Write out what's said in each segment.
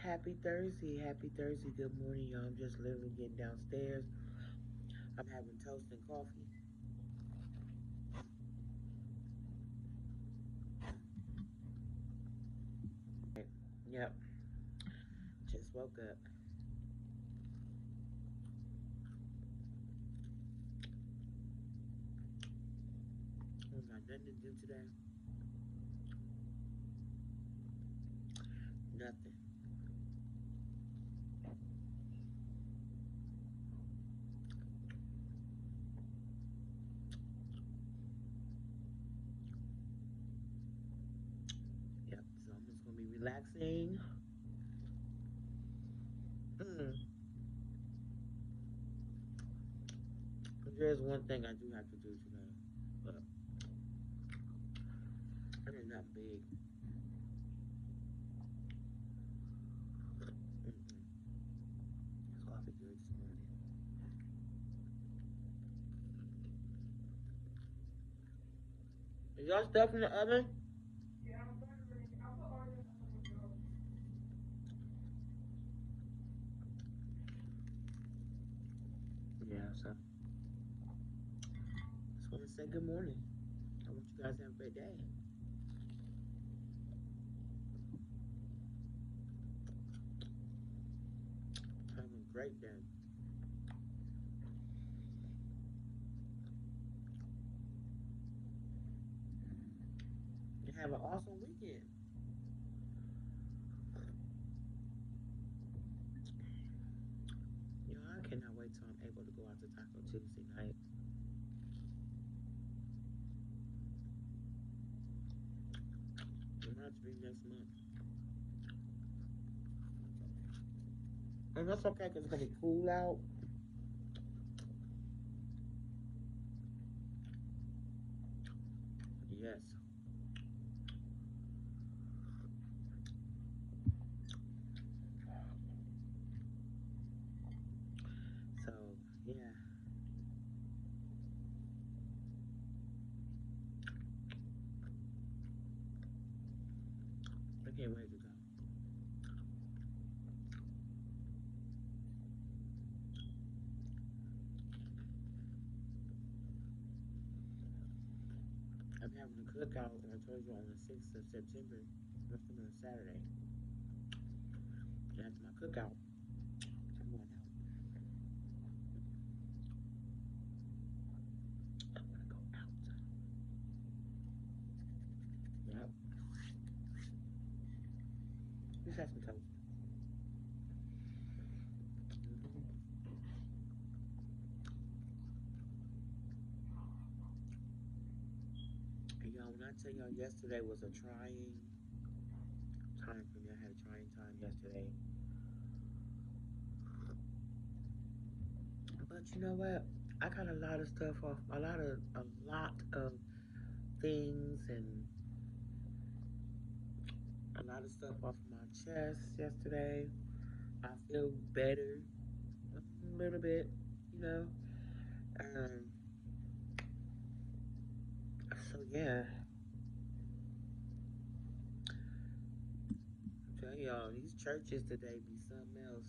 Happy Thursday. Happy Thursday. Good morning, y'all. I'm just literally getting downstairs. I'm having toast and coffee. Yep. Just woke up. Ain't got nothing to do today. Nothing. Yep. So I'm just gonna be relaxing. Mm. There's one thing I do have to do today, but it is not big. Mm-mm. This coffee good this morning. Is y'all stuff in the oven? Yeah. So just want to say good morning. I want you guys to have a great day. Have a great day. And have an awesome weekend. You know, I cannot wait till I'm able to go out to Taco Tuesday night. It might have to be next month. And that's okay because it's going to be cool out. Yes. So, yeah. I can't wait to go. I'm having a cookout, I told you, on the 6th of September. That's coming on Saturday. And after my cookout, I'm going out. I'm going to go out. Yep. Just have some toast. Mm-hmm. And y'all, when I tell y'all yesterday was a trying time for me, I had a trying time yesterday. But you know what? I got a lot of stuff off, a lot of things and a lot of stuff off my chest yesterday. I feel better a little bit, you know. Um, so yeah, I tell y'all, these churches today be something else.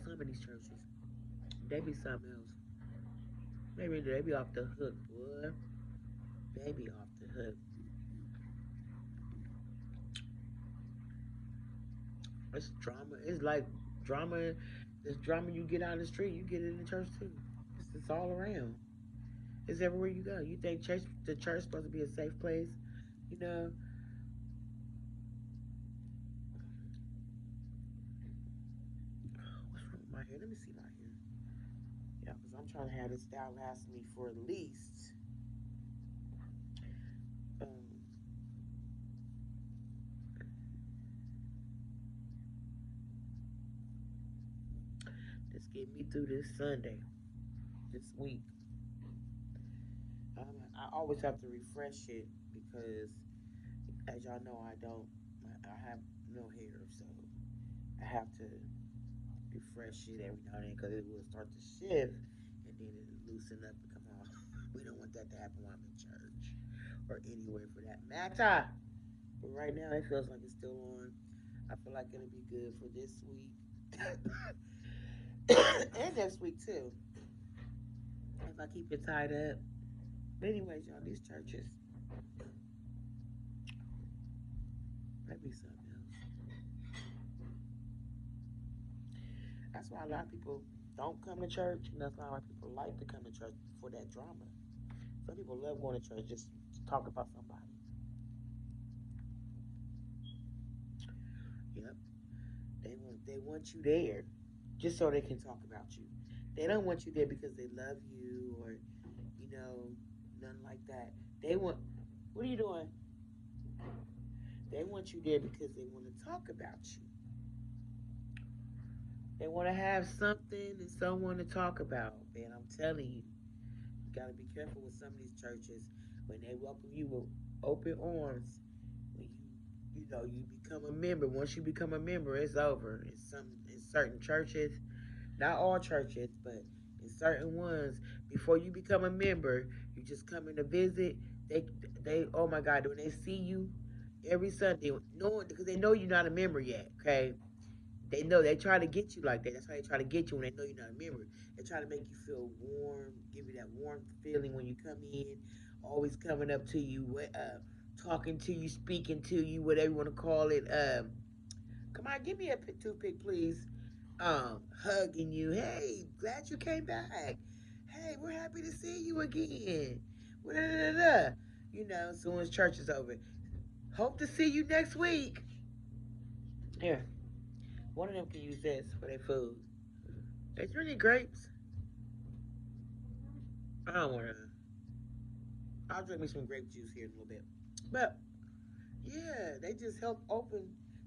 Some of these churches, they be something else. They be off the hook, boy. They be off the hook. It's drama. It's like drama. This drama you get out of the street, you get it in the church too. It's all around. It's everywhere you go. You think the church supposed to be a safe place, you know? What's wrong with my hair? Let me see my hair. Yeah, because I'm trying to have this style last me for at least um, just get me through this Sunday, this week. I always have to refresh it because, as y'all know, I have no hair, so I have to refresh it every now and then because it will start to shift and then it'll loosen up and come off. We don't want that to happen while I'm in church or anywhere for that matter. But right now, it feels like it's still on. I feel like it'll be good for this week and next week too, if I keep it tied up. But anyways, y'all, these churches, might be something else. That's why a lot of people don't come to church, and that's why a lot of people like to come to church for that drama. Some people love going to church just to talk about somebody. Yep, they want you there just so they can talk about you. They don't want you there because they love you or you know nothing like that. They want what are you doing? They want you there because they want to talk about you. They want to have something and someone to talk about. And I'm telling you, you got to be careful with some of these churches when they welcome you with open arms. When you become a member. Once you become a member, it's over. In certain churches, not all churches, but in certain ones, before you become a member, you just come in to visit. They they oh my God, when they see you every Sunday, knowing because they know you're not a member yet, okay? They know they try to get you like that. That's how they try to get you when they know you're not a member. They try to make you feel warm, give you that warm feeling when you come in, always coming up to you, talking to you, speaking to you, whatever you want to call it. Come on, give me a toothpick, please. Hugging you. Hey, glad you came back. Hey, we're happy to see you again. Da-da-da-da. As soon as church is over. Hope to see you next week. Here, one of them can use this for their food. Is there any grapes? I don't want to. I'll drink me some grape juice here in a little bit. But yeah, they just help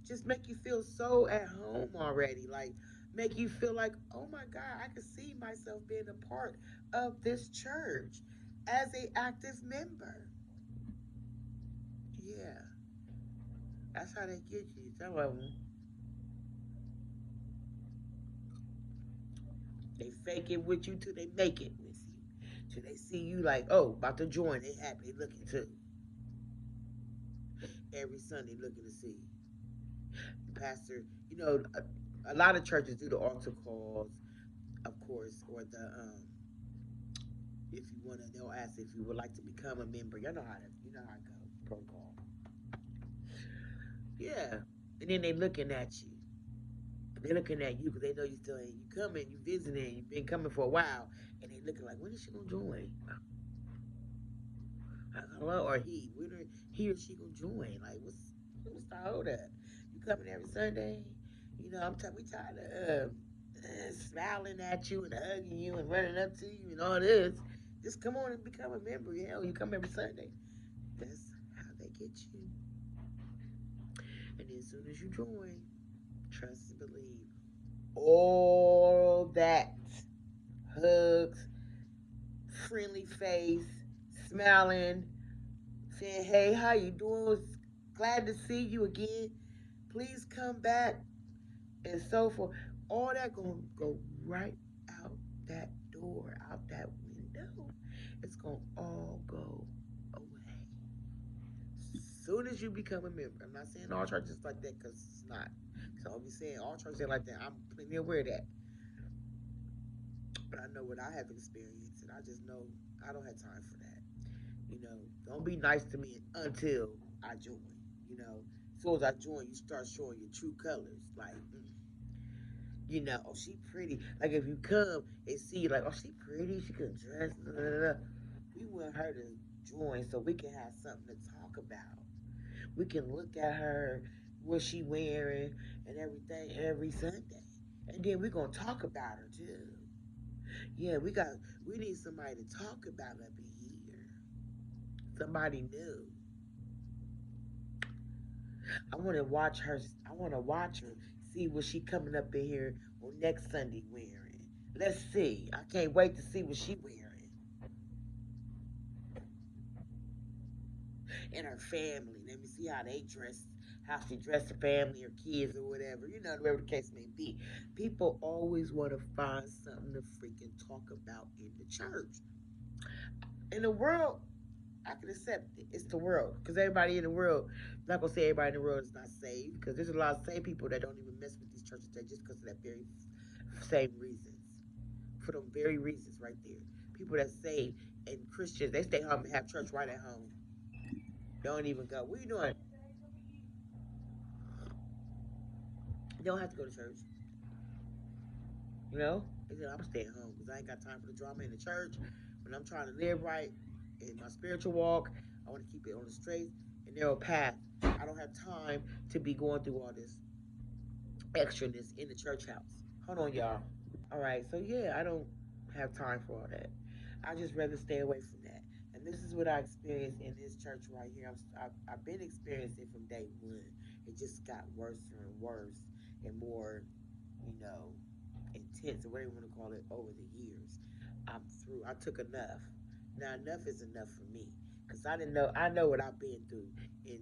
just make you feel so at home already. Like, make you feel like, oh my God, I can see myself being a part of this church as a active member. Yeah, that's how they get you. Some of them, they fake it with you till they make it with you. Till they see you like, oh, about to join. They happy, they looking too. Every Sunday looking to see the pastor. A lot of churches do the altar calls, of course, or if you want to, they'll ask if you would like to become a member. You know how it goes, protocol. Yeah, and then they looking at you. They're looking at you because they know you still ain't. You coming, you visiting, you've been coming for a while, and they looking like, when is she gonna join? Hello, or he or she gonna join? Like, what's the hold up? You coming every Sunday? We tired of smiling at you and hugging you and running up to you and all this. Just come on and become a member. Hell, you come every Sunday. That's how they get you. And then as soon as you join, trust and believe. All that hugs, friendly face, smiling, saying, "Hey, how you doing? Glad to see you again. Please come back," and so forth. All that gonna go right out that door, out that window. It's gonna all go away. Soon as you become a member. I'm not saying all churches like that because it's not. So I'll be saying all churches are like that. I'm plenty aware of that. But I know what I have experienced, and I just know I don't have time for that. Don't be nice to me until I join. As soon as I join, you start showing your true colors. Like, oh, she pretty. Like, if you come and see, you, like, oh, she pretty, she could dress. Da, da, da. We want her to join so we can have something to talk about. We can look at her, what she wearing, and everything every Sunday. And then we're gonna talk about her too. Yeah, we need somebody to talk about up in here. Somebody new. I wanna watch her, see what she coming up in here on next Sunday wearing. Let's see. I can't wait to see what she wearing. And her family. Let me see how they dress, how she dressed her family, her kids, or whatever. Whatever the case may be. People always want to find something to freaking talk about in the church. In the world, I can accept it. It's the world. Because everybody in the world, I'm not going to say everybody in the world is not saved. Because there's a lot of saved people that don't even mess with these churches just because of that very same reasons. For them very reasons right there. People that say and Christians, they stay home and have church right at home. Don't even go. What are you doing? You don't have to go to church. You know? They said, I'm staying home because I ain't got time for the drama in the church. When I'm trying to live right in my spiritual walk, I want to keep it on the straight and narrow path. I don't have time to be going through all this extraness in the church house. Hold on, y'all. All right, so yeah, I don't have time for all that. I just rather stay away from that. And this is what I experienced in this church right here. I've been experiencing it from day one. It just got worse and worse and more, you know, intense or whatever you want to call it over the years. I'm through. I took enough. Now enough is enough for me because I didn't know. I know what I've been through in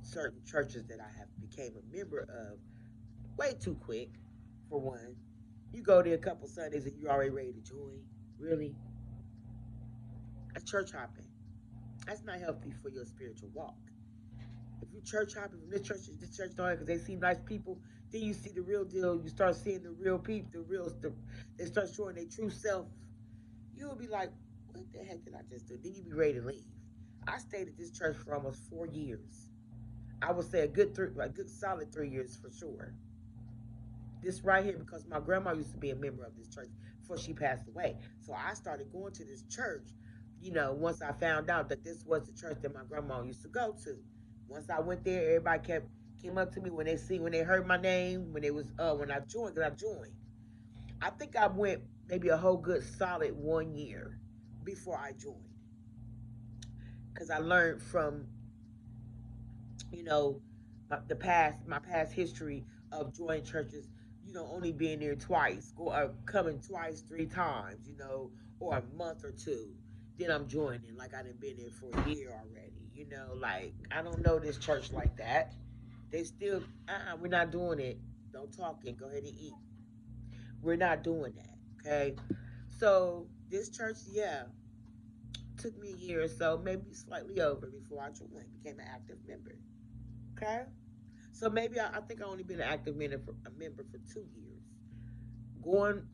certain churches that I have became a member of way too quick. For one, you go there a couple Sundays and you're already ready to join. Really, that's church hopping. That's not healthy for your spiritual walk. If you church hopping from this church, don't because they seem nice people. Then you see the real deal. You start seeing the real people, they start showing their true self. You'll be like, what the heck did I just do? Then you be ready to leave. I stayed at this church for almost 4 years. I would say a good solid 3 years for sure. This right here because my grandma used to be a member of this church before she passed away. So I started going to this church, once I found out that this was the church that my grandma used to go to. Once I went there, everybody came up to me when they heard my name, when I joined, because I joined. I think I went maybe a whole good solid 1 year before I joined. Because I learned from, you know, my past history of joining churches, only being there twice, or coming twice, 3 times, or a month or two. Then I'm joining, like I done been there for a year already, like I don't know this church like that. They still, we're not doing it. Don't talk and go ahead and eat. We're not doing that, okay? So this church, yeah, took me a year or so, maybe slightly over before I joined, became an active member, okay? So maybe I think I only been an active member for 2 years. Going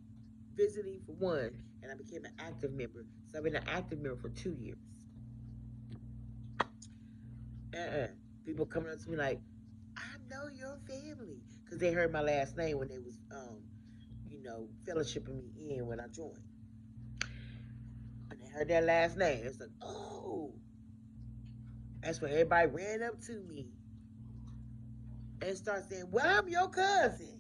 visiting for one, and I became an active member. So I've been an active member for 2 years. People coming up to me like, I know your family, because they heard my last name when they was, fellowshipping me in when I joined. And they heard that last name. It's like, oh, that's when everybody ran up to me and started saying, well, I'm your cousin.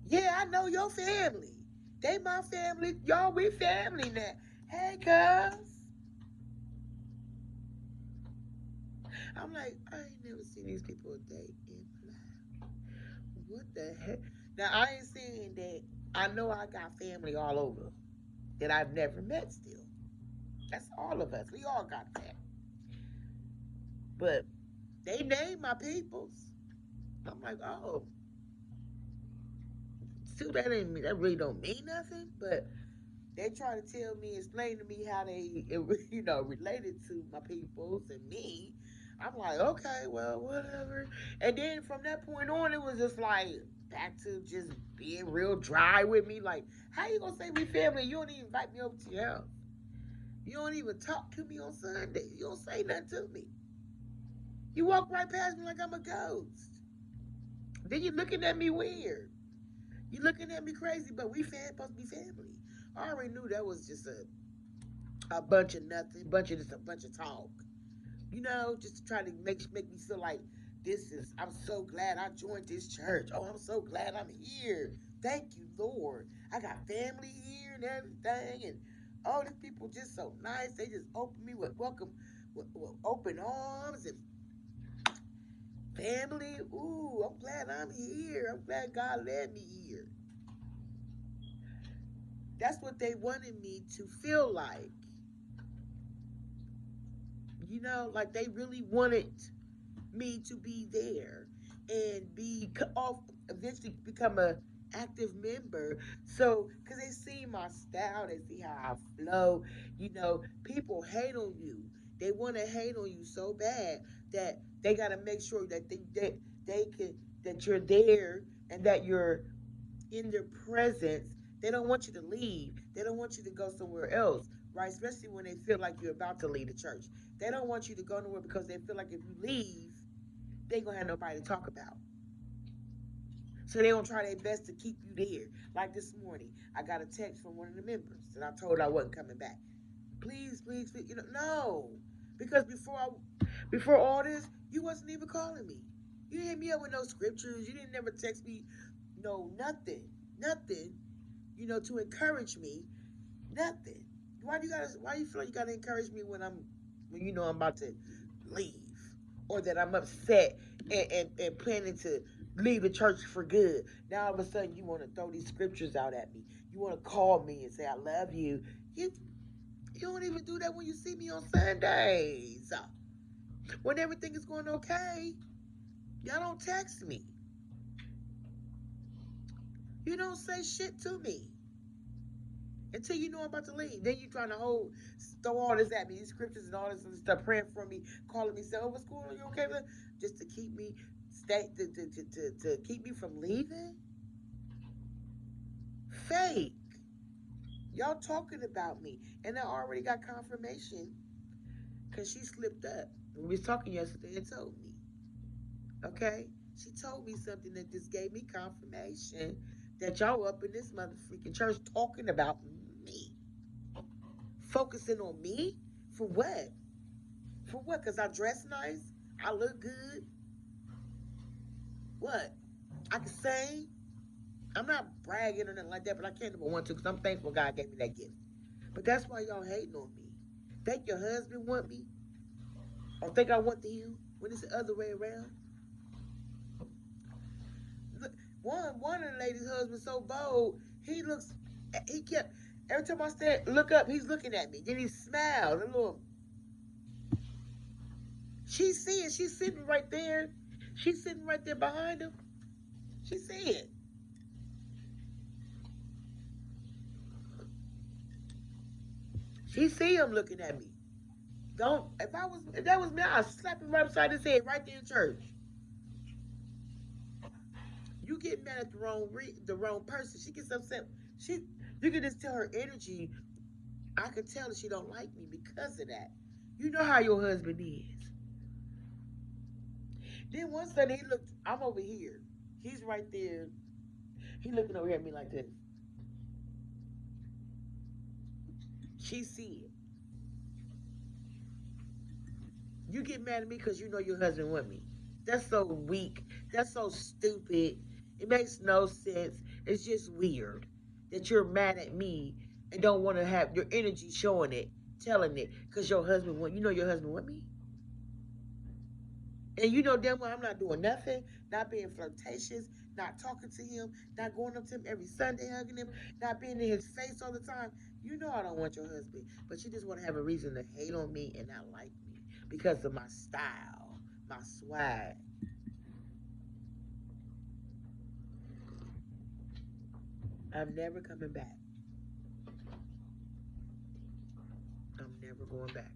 Yeah, I know your family. They my family. Y'all, we family now. Hey, cuz. I'm like, I ain't never seen these people a day in my life. What the heck? Now, I ain't saying that I know I got family all over that I've never met still. That's all of us. We all got that. But they name my peoples. I'm like, oh, see, that really don't mean nothing. But they try to tell me, explain to me how they, related to my peoples and me. I'm like, okay, well, whatever. And then from that point on, it was just like back to just being real dry with me. Like, how you gonna say we family? You don't even invite me over to your house. You don't even talk to me on Sunday. You don't say nothing to me. You walk right past me like I'm a ghost. Then you looking at me weird. You looking at me crazy, but we supposed to be family. I already knew that was just a bunch of nothing, a bunch of talk. Just to try to make me feel like I'm so glad I joined this church. Oh, I'm so glad I'm here. Thank you, Lord. I got family here and everything, and all these people just so nice. They just open me with open arms and family. Ooh, I'm glad I'm here. I'm glad God led me here. That's what they wanted me to feel like. Like they really wanted me to be there and be off, eventually become a active member. So, because they see my style, they see how I flow. People hate on you. They want to hate on you so bad that they got to make sure that they can that you're there and that you're in their presence. They don't want you to leave. They don't want you to go somewhere else, right? Especially when they feel like you're about to leave the church. They don't want you to go nowhere because they feel like if you leave, they ain't gonna have nobody to talk about. So they gonna try their best to keep you there. Like this morning, I got a text from one of the members, and I told her I wasn't coming back. Please, please, please, no, because before all this, you wasn't even calling me. You didn't hit me up with no scriptures. You didn't never text me, no nothing, nothing. To encourage me, nothing. Why you feel like you gotta encourage me when I'm about to leave, or that I'm upset and planning to leave the church for good? Now all of a sudden you want to throw these scriptures out at me. You want to call me and say I love you. You don't even do that when you see me on Sundays. When everything is going okay, y'all don't text me. You don't say shit to me until you know I'm about to leave. Then you trying to throw all this at me, these scriptures and all this other stuff, praying for me, calling me, saying, "Oh, what's going on? You okay with it?" Just to keep me to keep me from leaving. Fake. Y'all talking about me, and I already got confirmation because she slipped up. We was talking yesterday and told me. Okay, she told me something that just gave me confirmation that y'all up in this motherfucking church talking about me. Focusing on me? For what? For what? Because I dress nice? I look good? What? I can sing? I'm not bragging or nothing like that, but I can't number one, too, because I'm thankful God gave me that gift. But that's why y'all hating on me. Think your husband want me? Or think I want you when it's the other way around? Look, one of the ladies' husband so bold, he kept, every time I said, look up, he's looking at me. Then he smiled, a little. She's seeing, she's sitting right there. She's sitting right there behind him. She see it. She see him looking at me. Don't if that was me, I'd slap him right beside his head right there in church. You get mad at the wrong person. She gets upset. You can just tell her energy. I can tell that she don't like me because of that. You know how your husband is. Then one Sunday he looked. I'm over here. He's right there. He looking over here at me like this. She see it. You get mad at me because you know your husband want me. That's so weak. That's so stupid. It makes no sense. It's just weird that you're mad at me and don't want to have your energy showing it, telling it, because your husband want me. And you know damn well I'm not doing nothing, not being flirtatious, not talking to him, not going up to him every Sunday hugging him, not being in his face all the time. You know I don't want your husband, but you just want to have a reason to hate on me and not like me because of my style, my swag. I'm never coming back. I'm never going back.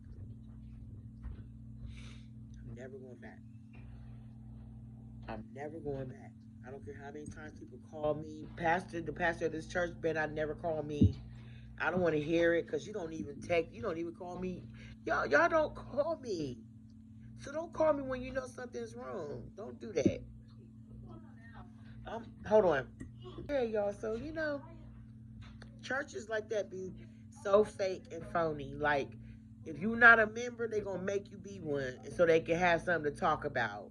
I'm never going back. I'm never going back. I don't care how many times people call me. The pastor of this church better not never call me. I don't want to hear it because you don't even call me. Y'all don't call me. So don't call me when you know something's wrong. Don't do that. Hold on. Yeah, y'all. So churches like that be so fake and phony. Like, if you're not a member, they're gonna make you be one, and so they can have something to talk about.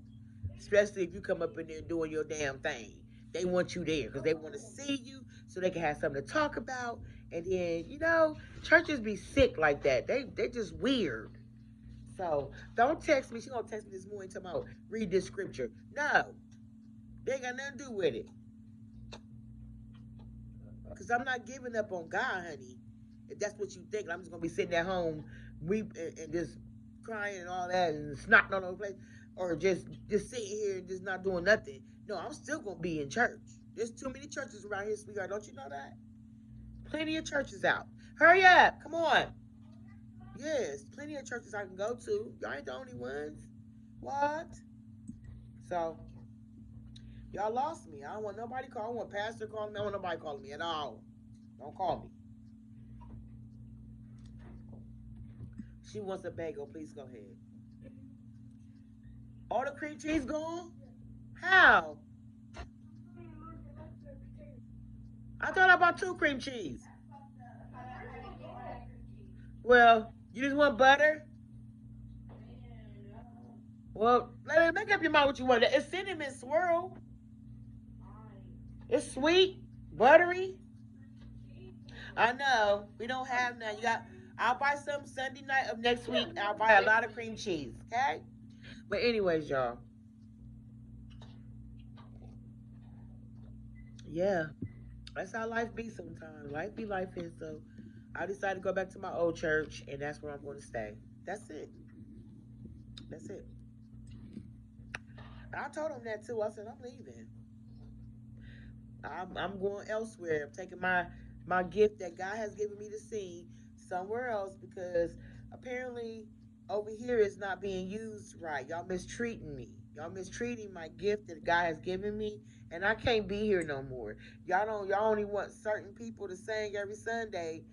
Especially if you come up in there doing your damn thing, they want you there because they want to see you, so they can have something to talk about. And then churches be sick like that. They just weird. So don't text me. She gonna text me this morning talking about read this scripture. No, they ain't got nothing to do with it. Because I'm not giving up on God, honey. If that's what you think, I'm just gonna be sitting at home, weep and just crying and all that, and snotting all over the place, or just sitting here and just not doing nothing. No, I'm still gonna be in church. There's too many churches around here, sweetheart. Don't you know that? Plenty of churches out. Hurry up. Come on. Yes, plenty of churches I can go to. Y'all ain't the only ones. What? So, y'all lost me. I don't want nobody calling. I don't want pastor calling me. I don't want nobody calling me at all. Don't call me. She wants a bagel. Please go ahead. All the cream cheese gone? How? I thought I bought 2 cream cheese. Well, you just want butter? Well, make up your mind what you want. It's cinnamon swirl. It's sweet, buttery. I know. We don't have none. You got. I'll buy some Sunday night of next week. I'll buy a lot of cream cheese. Okay. But anyways, y'all. Yeah, that's how life be sometimes. Life be life is so. I decided to go back to my old church, and that's where I'm going to stay. That's it. That's it. I told him that too. I said I'm leaving. I'm going elsewhere. I'm taking my gift that God has given me to sing somewhere else because apparently over here it's not being used right. Y'all mistreating me. Y'all mistreating my gift that God has given me, and I can't be here no more. Y'all only want certain people to sing every Sunday.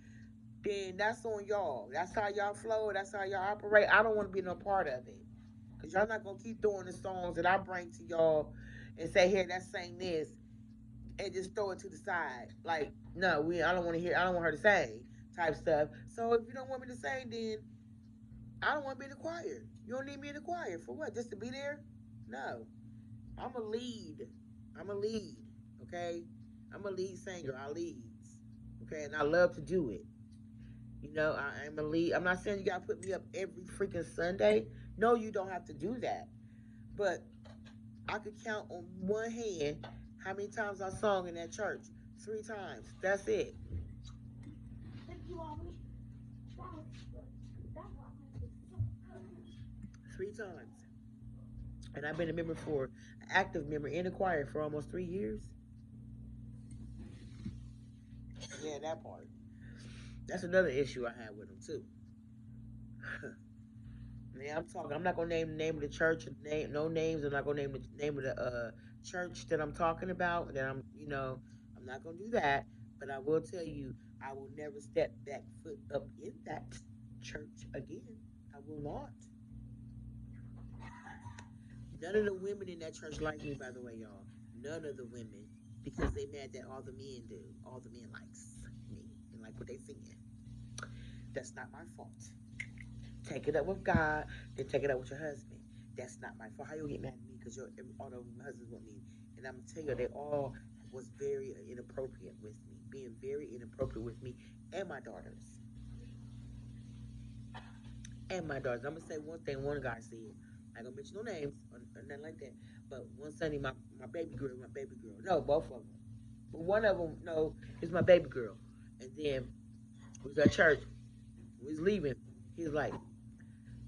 Then that's on y'all. That's how y'all flow. That's how y'all operate. I don't want to be no part of it. Cause y'all not gonna keep throwing the songs that I bring to y'all and say, here, let's sing this and just throw it to the side. Like, no, I don't want to hear. I don't want her to sing type stuff. So if you don't want me to sing, then I don't want to be in the choir. You don't need me in the choir for what? Just to be there? No, I'm a lead. I'm a lead. Okay, I'm a lead singer. I lead. Okay, and I love to do it. You know, I'm a lead. I'm not saying you gotta put me up every freaking Sunday. No, you don't have to do that. But I could count on one hand how many times I sung in that church. 3 times. That's it. 3 times. And I've been a member for, an active member in the choir for almost 3 years. Yeah, that part. That's another issue I have with them too. Man, I'm talking. I'm not gonna name the name of the church. Name no names. I'm not gonna name the name of the church that I'm talking about. That I'm not gonna do that. But I will tell you, I will never step back foot up in that church again. I will not. None of the women in that church like me, by the way, y'all. None of the women, because they mad that all the men do. All the men likes me and like what they singing. That's not my fault. Take it up with God, then take it up with your husband. That's not my fault. How you get mad at me because all of my husbands want me? And I'm gonna tell you, they all was very inappropriate with me, being very inappropriate with me and my daughters. And my daughters. I'm gonna say one thing. One guy said, I ain't gonna mention no names or nothing like that. But one Sunday, my baby girl, no, both of them. But one of them, no, is my baby girl. And then we was at church. We was leaving. He's like,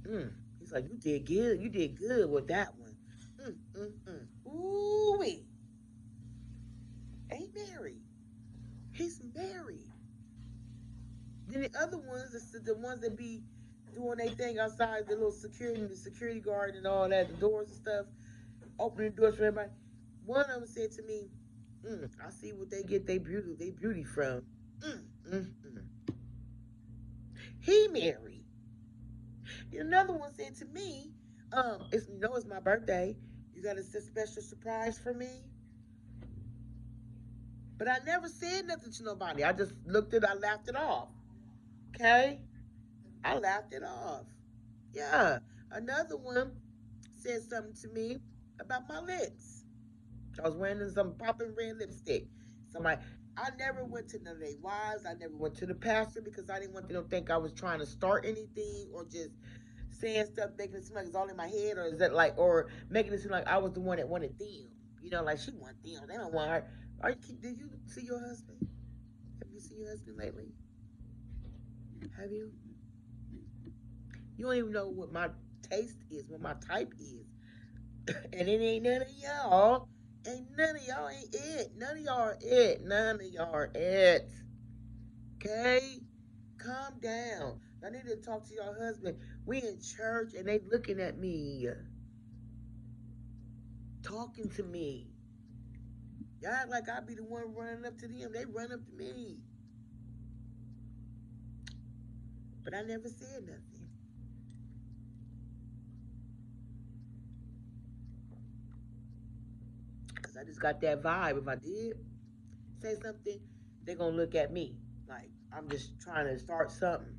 mm. He's like, you did good. You did good with that one. Ooh wee. Ain't married. He's married. Then the other ones, the ones that be doing their thing outside, the security guard and all that, the doors and stuff, opening doors for everybody. One of them said to me, I see what they get they beauty from. Mm, mm, mm. He married. Another one said to me, it's my birthday. You got a special surprise for me? But I never said nothing to nobody. I just I laughed it off. Okay? I laughed it off. Yeah. Another one said something to me about my lips. I was wearing some popping red lipstick. Somebody, I never went to none of their wives. I never went to the pastor because I didn't want them to think I was trying to start anything or just saying stuff making it seem like it's all in my head, or is that like, or making it seem like I was the one that wanted them. You know, like she want them. They don't want her. Did you see your husband? Have you seen your husband lately? Have you? You don't even know what my taste is, what my type is. And it ain't none of y'all. Ain't none of y'all ain't it. None of y'all are it. None of y'all are it. Okay? Calm down. I need to talk to your husband. We in church and they looking at me, talking to me. Y'all act like I be the one running up to them. They run up to me. But I never said nothing. Because I just got that vibe. If I did say something, they going to look at me like I'm just trying to start something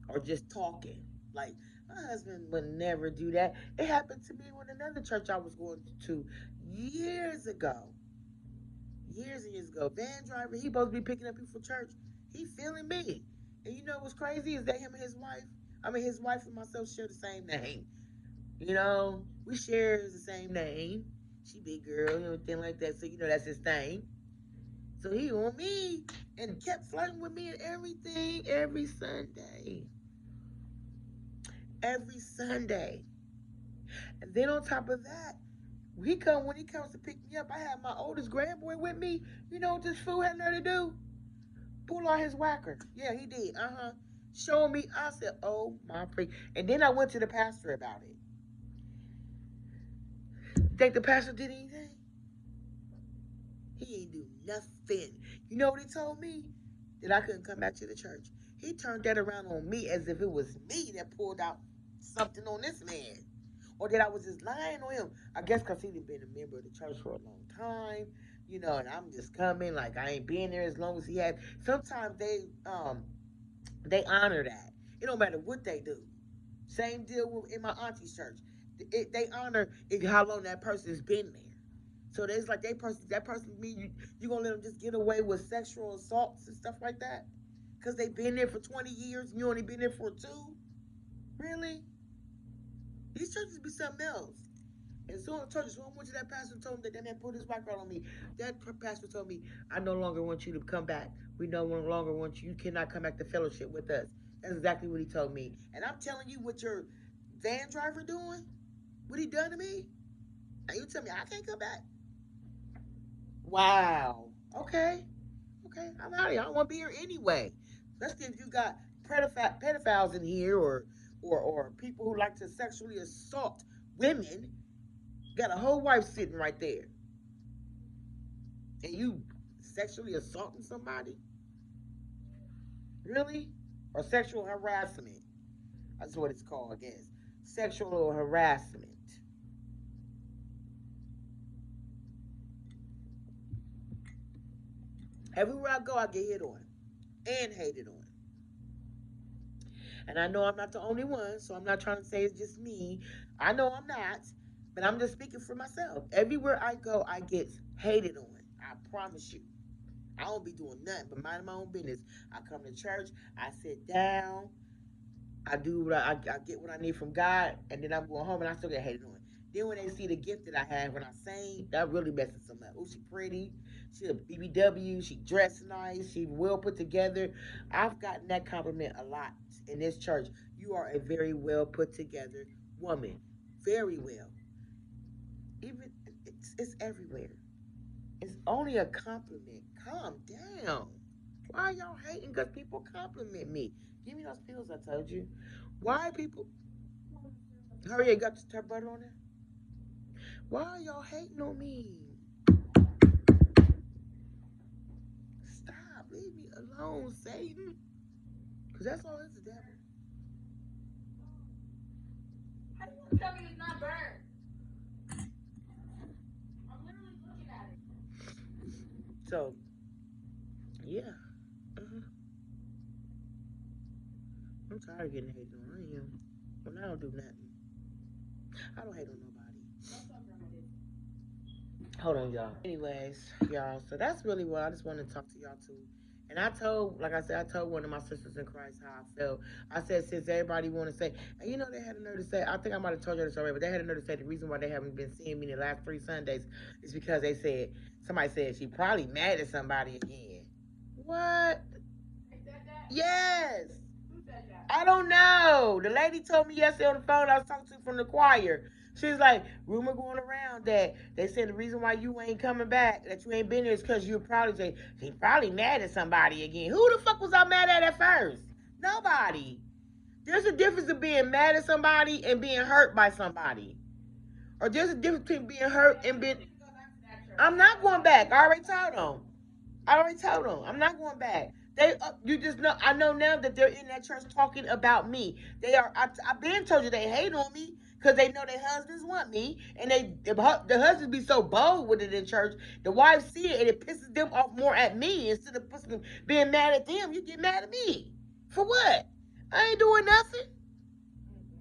or just talking. Like, my husband would never do that. It happened to me with another church I was going to years ago. Years and years ago. Van driver, he supposed to be picking up people for church. He feeling me. And you know what's crazy is that him and his wife, his wife and myself share the same name. You know, we share the same name. She big girl and everything like that. So, you know, that's his thing. So he on me and kept flirting with me and everything every Sunday. Every Sunday. And then on top of that, when he comes to pick me up, I have my oldest grandboy with me. You know what this fool had there to do? Pull out his whacker. Yeah, he did. Showing me. I said, oh my freak. And then I went to the pastor about it. Think the pastor did anything? He ain't do nothing. You know what he told me? That I couldn't come back to the church. He turned that around on me as if it was me that pulled out something on this man. Or that I was just lying on him. I guess because he'd been a member of the church for a long time. You know, and I'm just coming like I ain't been there as long as he had. Sometimes they honor that. It don't matter what they do. Same deal with in my auntie's church. They honor how long that person's been there. So there's like that person mean you gonna let them just get away with sexual assaults and stuff like that? Cause they been there for 20 years and you only been there for 2? Really? These churches be something else. And so I told you, so I went to that pastor and told him that man put his background on me. That pastor told me, I no longer want you to come back. We no longer want you. You cannot come back to fellowship with us. That's exactly what he told me. And I'm telling you what your van driver doing, what he done to me, and you tell me I can't come back. Wow. Okay. Okay. I'm out of here. I don't want to be here anyway. Especially if you got pedophiles in here or people who like to sexually assault women. Got a whole wife sitting right there. And you sexually assaulting somebody? Really? Or sexual harassment? That's what it's called, I guess. Sexual harassment. Everywhere I go, I get hit on and hated on. And I know I'm not the only one, so I'm not trying to say it's just me. I know I'm not, but I'm just speaking for myself. Everywhere I go, I get hated on. I promise you. I don't be doing nothing but minding my own business. I come to church, I sit down, I do what I get what I need from God, and then I'm going home and I still get hated on. Then when they see the gift that I have when I sing, that really messes them up. Oh, she pretty. She a BBW. She dressed nice. She well put together. I've gotten that compliment a lot in this church. You are a very well put together woman. Very well. Even it's everywhere. It's only a compliment. Calm down. Why are y'all hating because people compliment me? Give me those pills I told you. Why people? Hurry, you got the tub butter on there? Why are y'all hating on me? Stop. Leave me alone, Satan. Because that's all it's the devil. How do you want to tell me it's not burned? I'm literally looking at it. So, yeah. Uh-huh. I'm tired of getting hated on. I am. When I don't do nothing. I don't hate on nobody. Hold on, y'all. Anyways, y'all, so that's really what I just wanted to talk to y'all too. And I told, like I said, I told one of my sisters in Christ how I felt. I said, since everybody want to say, and you know, they had a nerve to say, I think I might have told you this already, but they had a nerve to say the reason why they haven't been seeing me the last 3 Sundays is because they said, somebody said she probably mad at somebody again. What? They said that? Yes. Who said that? I don't know. The lady told me yesterday on the phone I was talking to from the choir. She's like, rumor going around that they said the reason why you ain't coming back, that you ain't been here, is because you probably say he probably mad at somebody again. Who the fuck was I mad at first? Nobody. There's a difference of being mad at somebody and being hurt by somebody. Or there's a difference between being hurt and being. I'm not going back. I already told them. I'm not going back. You just know. I know now that they're in that church talking about me. They are. I've been told you they hate on me because they know their husbands want me, and the husbands be so bold with it in church. The wives see it, and it pisses them off more at me instead of being mad at them. You get mad at me for what? I ain't doing nothing.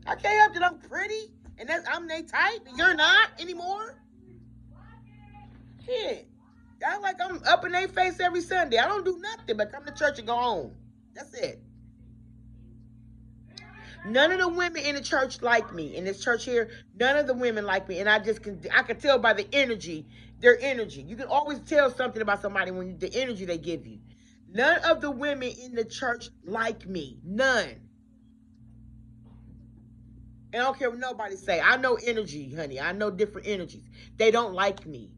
I can't help that I'm pretty, and I'm they type, and you're not anymore. Shit. I like I'm up in their face every Sunday. I don't do nothing but come to church and go home. That's it. None of the women in the church like me. In this church here, none of the women like me. And I can tell by the energy, their energy. You can always tell something about somebody when the energy they give you. None of the women in the church like me. None. And I don't care what nobody say. I know energy, honey. I know different energies. They don't like me.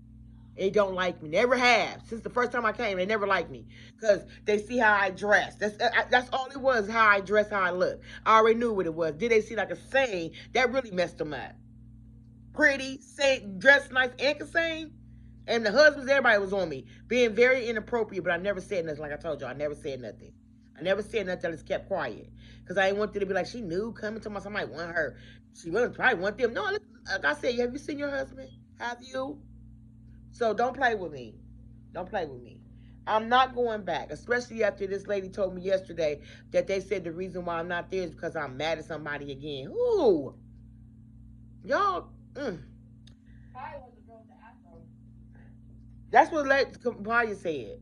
They don't like me. Never have. Since the first time I came, they never liked me. Because they see how I dress. That's all it was, how I dress, how I look. I already knew what it was. Did they see like a saying? That really messed them up. Pretty, dressed nice, and can sing. And the husbands, everybody was on me. Being very inappropriate, but I never said nothing. Like I told you, I never said nothing. I never said nothing. I just kept quiet. Because I didn't want them to be like, she knew coming to my somebody want her. She would probably want them. No, like I said, have you seen your husband? Have you? So don't play with me. Don't play with me. I'm not going back, especially after this lady told me yesterday that they said the reason why I'm not there is because I'm mad at somebody again. Who? Y'all. That's what Maya said.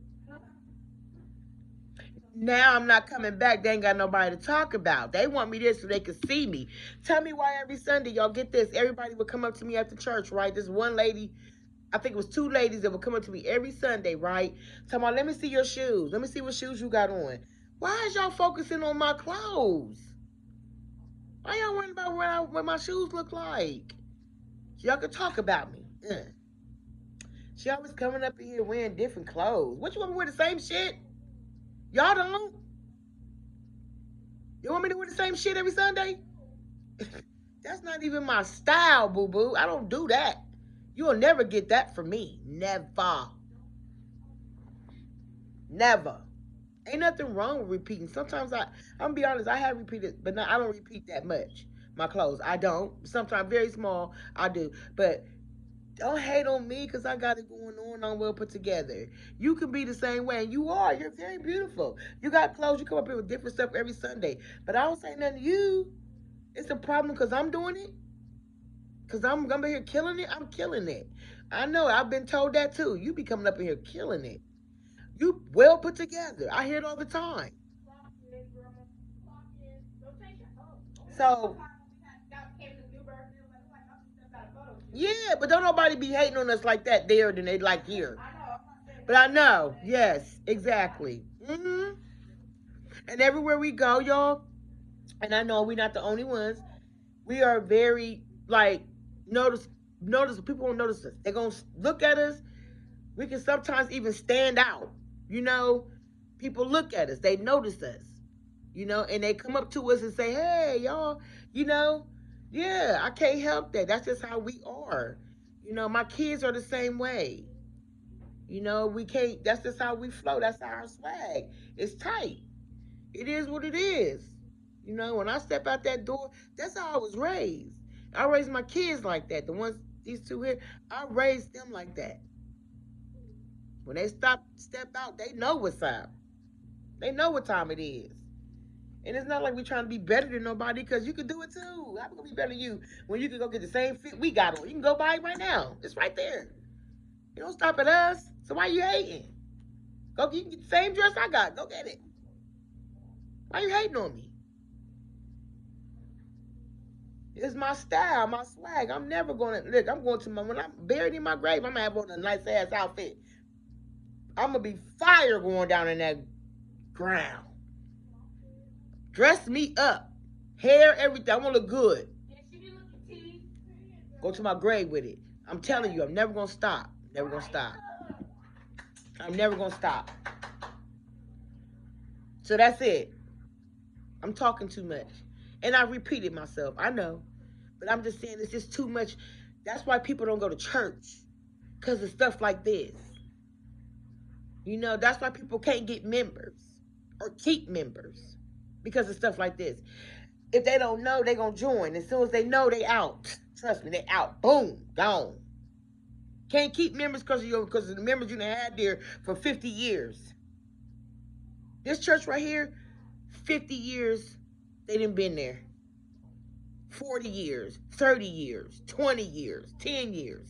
Now I'm not coming back. They ain't got nobody to talk about. They want me there so they can see me. Tell me why every Sunday, y'all get this. Everybody would come up to me after church, right? This one lady, I think it was two ladies that would come up to me every Sunday, right? Talking about, let me see your shoes. Let me see what shoes you got on. Why is y'all focusing on my clothes? Why y'all worrying about what my shoes look like? Y'all can talk about me. She always coming up in here wearing different clothes. What, you want me to wear the same shit? Y'all don't? You want me to wear the same shit every Sunday? That's not even my style, boo-boo. I don't do that. You'll never get that from me. Never. Never. Ain't nothing wrong with repeating. Sometimes I'm gonna be honest, I have repeated, but I don't repeat that much. My clothes, I don't. Sometimes very small, I do. But don't hate on me because I got it going on. I'm well put together. You can be the same way, and you are. You're very beautiful. You got clothes. You come up here with different stuff every Sunday. But I don't say nothing to you. It's a problem because I'm doing it. Because I'm gonna be here killing it. I'm killing it. I know. I've been told that too. You be coming up in here killing it. You well put together. I hear it all the time. So yeah, but don't nobody be hating on us like that there than they like here. But I know, yes, exactly. And everywhere we go, y'all, and I know we're not the only ones. We are very like notice. Notice people won't notice us. They're gonna look at us. We can sometimes even stand out. You know, people look at us. They notice us. You know, and they come up to us and say, "Hey, y'all, you know, yeah, I can't help that. That's just how we are. You know, my kids are the same way. You know, we can't. That's just how we flow. That's our swag. It's tight. It is what it is. You know, when I step out that door, that's how I was raised. I raised my kids like that. The ones, these two here, I raised them like that. When they step out, they know what's up. They know what time it is. And it's not like we're trying to be better than nobody because you can do it too. I'm gonna be better than you when you can go get the same fit we got on. You can go buy it right now. It's right there. You don't stop at us. So why you hating? Go, you can get the same dress I got. Go get it. Why you hating on me? It's my style, my swag. I'm never gonna look. I'm going to when I'm buried in my grave. I'm gonna have on a nice ass outfit. I'm gonna be fire going down in that ground. Dress me up, hair, everything. I want to look good. Go to my grave with it. I'm telling you, I'm never gonna stop. Never gonna stop. I'm never gonna stop. So that's it. I'm talking too much. And I repeated myself. I know. But I'm just saying it's just too much. That's why people don't go to church. Because of stuff like this. You know, that's why people can't get members or keep members. Because of stuff like this. If they don't know, they going to join. As soon as they know, they out. Trust me, they out. Boom. Gone. Can't keep members because of the members you done had there for 50 years. This church right here, 50 years, they done been there. 40 years, 30 years, 20 years, 10 years.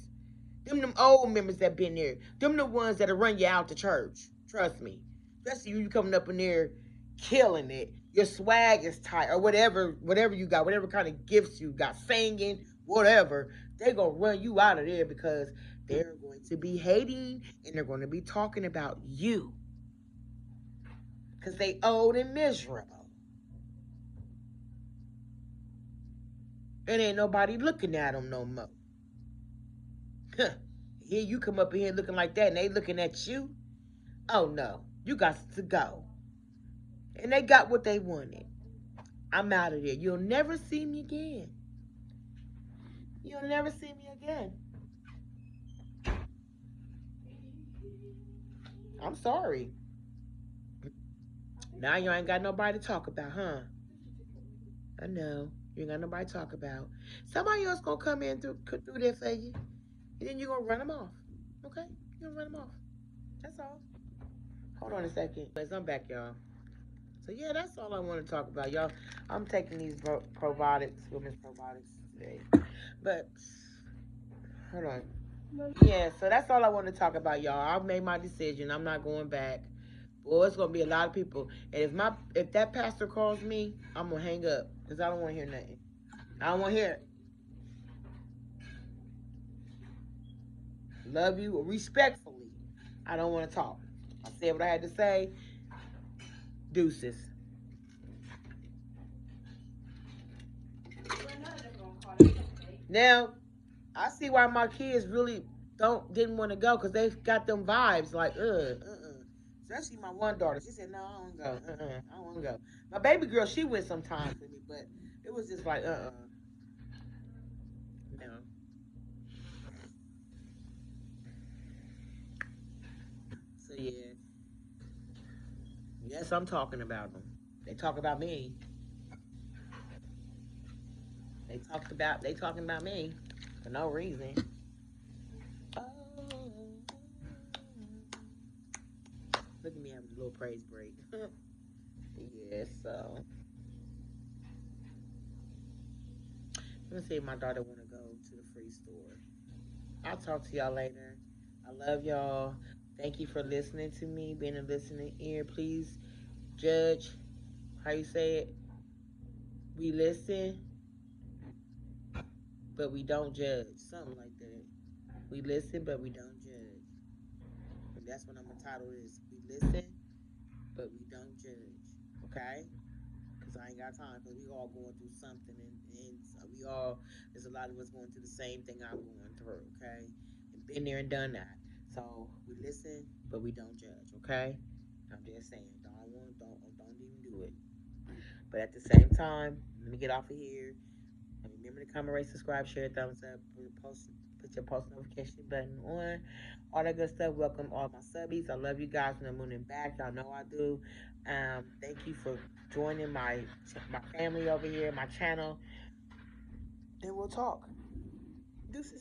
Them old members that been there. Them the ones that'll run you out to church. Trust me. Especially you coming up in there killing it. Your swag is tight or whatever you got, whatever kind of gifts you got, singing, whatever. They gonna run you out of there because they're going to be hating and they're going to be talking about you. Because they old and miserable. And ain't nobody looking at them no more. Huh. Here you come up in here looking like that and they looking at you. Oh no, you got to go. And they got what they wanted. I'm out of there. You'll never see me again. You'll never see me again. I'm sorry. Now you ain't got nobody to talk about, huh? I know. You ain't got nobody to talk about. Somebody else gonna come in through there for you. And then you're gonna run them off. Okay? You're gonna run them off. That's all. Hold on a second. I'm back, y'all. So yeah, that's all I want to talk about, y'all. I'm taking these probiotics, women's probiotics today. But hold on. Yeah, so that's all I want to talk about, y'all. I've made my decision. I'm not going back. Well, it's gonna be a lot of people. And if that pastor calls me, I'm gonna hang up because I don't want to hear nothing. I don't want to hear it. Love you respectfully. I don't want to talk. I said what I had to say. Deuces. Now, I see why my kids really didn't want to go because they got them vibes like Especially my one daughter. She said, "No, I don't go. I don't want to go." My baby girl, she went sometimes with me, but it was just like no. So yeah, yes, I'm talking about them. They talk about me. They talking about me for no reason. Oh, look at me having a little praise break. Yeah, so let me see if my daughter want to go to the free store. I'll talk to y'all later. I love y'all. Thank you for listening to me, being a listening ear. Please judge. How you say it? We listen, but we don't judge. Something like that. We listen, but we don't judge. And that's what I'm gonna title this. We listen, but we don't judge. Okay? Because I ain't got time. Because we all going through something, and there's a lot of us going through the same thing I'm going through. Okay? And been there and done that. So we listen, but we don't judge. Okay? I'm just saying, don't even do it. But at the same time, let me get off of here. And remember to comment, rate, subscribe, share, thumbs up, put your post notification button on. All that good stuff. Welcome all my subbies. I love you guys from the moon and back. Y'all know I do. Thank you for joining my family over here, my channel. And we'll talk. Deuces.